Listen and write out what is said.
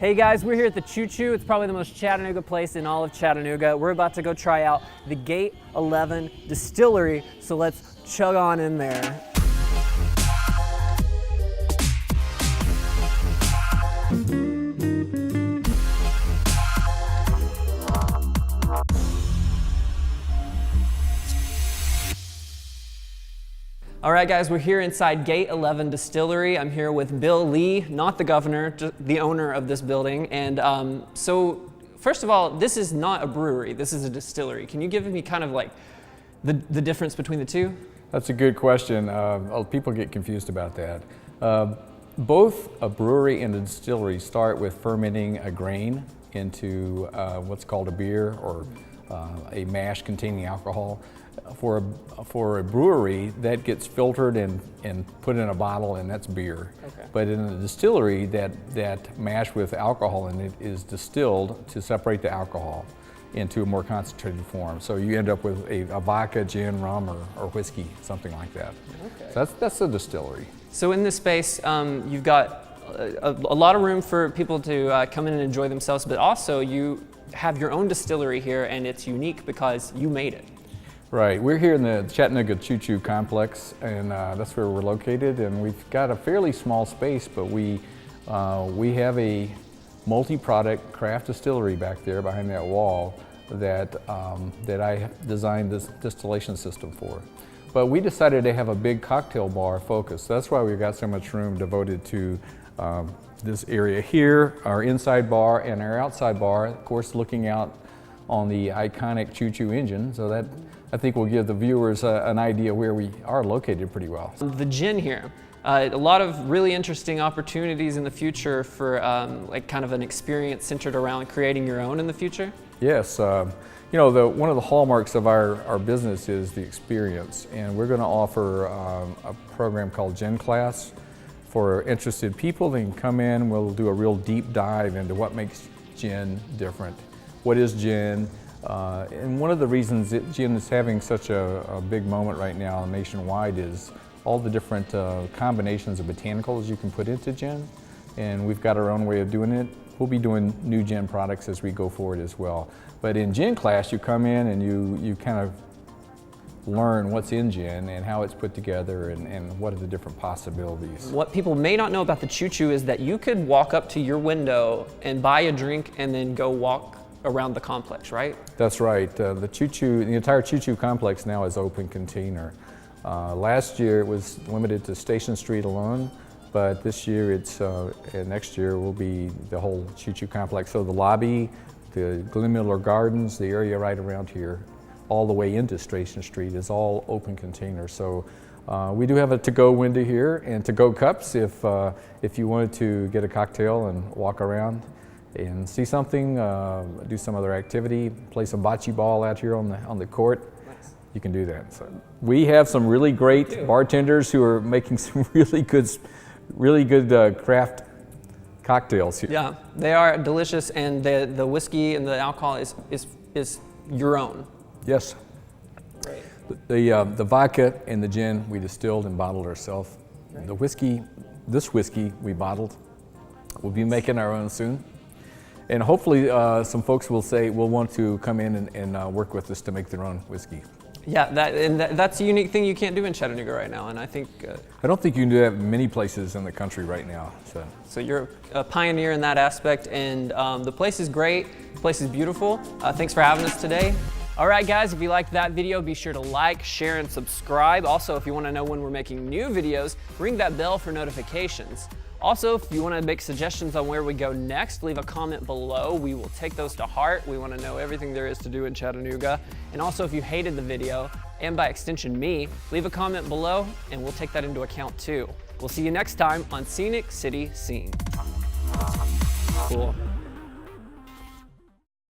Hey guys, we're here at the Choo Choo. It's probably the most Chattanooga place in all of Chattanooga. We're about to go try out the Gate 11 Distillery, so let's chug on in there. All right, guys, we're here inside Gate 11 Distillery. I'm here with Bill Lee, not the governor, just the owner of this building. And so, first of all, this is not a brewery. This is a distillery. Can you give me kind of like the difference between the two? That's a good question. People get confused about that. Both a brewery and a distillery start with fermenting a grain into what's called a beer or a mash containing alcohol. For a brewery, that gets filtered and put in a bottle, and that's beer. Okay. But in a distillery, that mash with alcohol in it is distilled to separate the alcohol into a more concentrated form. So you end up with a vodka, gin, rum, or whiskey, something like that. Okay. So that's a distillery. So in this space, you've got a lot of room for people to come in and enjoy themselves, but also you have your own distillery here, and it's unique because you made it. Right, we're here in the Chattanooga Choo Choo complex, and that's where we're located, and we've got a fairly small space, but we have a multi-product craft distillery back there behind that wall that I designed this distillation system for. But we decided to have a big cocktail bar focus. That's why we've got so much room devoted to this area here, our inside bar and our outside bar, of course looking out on the iconic Choo Choo engine, so that I think will give the viewers an idea where we are located pretty well. The gin here, a lot of really interesting opportunities in the future for like kind of an experience centered around creating your own in the future? Yes, you know, one of the hallmarks of our business is the experience, and we're going to offer a program called Gin Class for interested people. They can come in, we'll do a real deep dive into what makes gin different. What is gin? And one of the reasons that gin is having such a big moment right now nationwide is all the different combinations of botanicals you can put into gin, and we've got our own way of doing it. We'll be doing new gin products as we go forward as well. But in Gin Class, you come in and you kind of learn what's in gin and how it's put together and what are the different possibilities. What people may not know about the Choo Choo is that you could walk up to your window and buy a drink and then go walk around the complex, right? That's right. The entire Choo Choo complex now is open container. Last year it was limited to Station Street alone, but this year and next year will be the whole Choo Choo complex. So the lobby, the Glen Miller Gardens, the area right around here, all the way into Station Street is all open container. So we do have a to-go window here and to-go cups if you wanted to get a cocktail and walk around and see something, do some other activity, play some bocce ball out here on the court. Nice. You can do that. So we have some really great bartenders who are making some really good craft cocktails here. Yeah, they are delicious, and the whiskey and the alcohol is your own. Yes. Great. The vodka and the gin we distilled and bottled ourselves. Right. The whiskey, this whiskey we bottled. We'll be making our own soon. And hopefully some folks will want to come in and work with us to make their own whiskey. Yeah, that's a unique thing you can't do in Chattanooga right now, and I think... I don't think you can do that in many places in the country right now. So you're a pioneer in that aspect, and the place is great, the place is beautiful. Thanks for having us today. All right, guys, if you liked that video, be sure to like, share, and subscribe. Also, if you want to know when we're making new videos, ring that bell for notifications. Also, if you want to make suggestions on where we go next, leave a comment below. We will take those to heart. We want to know everything there is to do in Chattanooga. And also, if you hated the video, and by extension me, leave a comment below and we'll take that into account too. We'll see you next time on Scenic City Scene. Cool.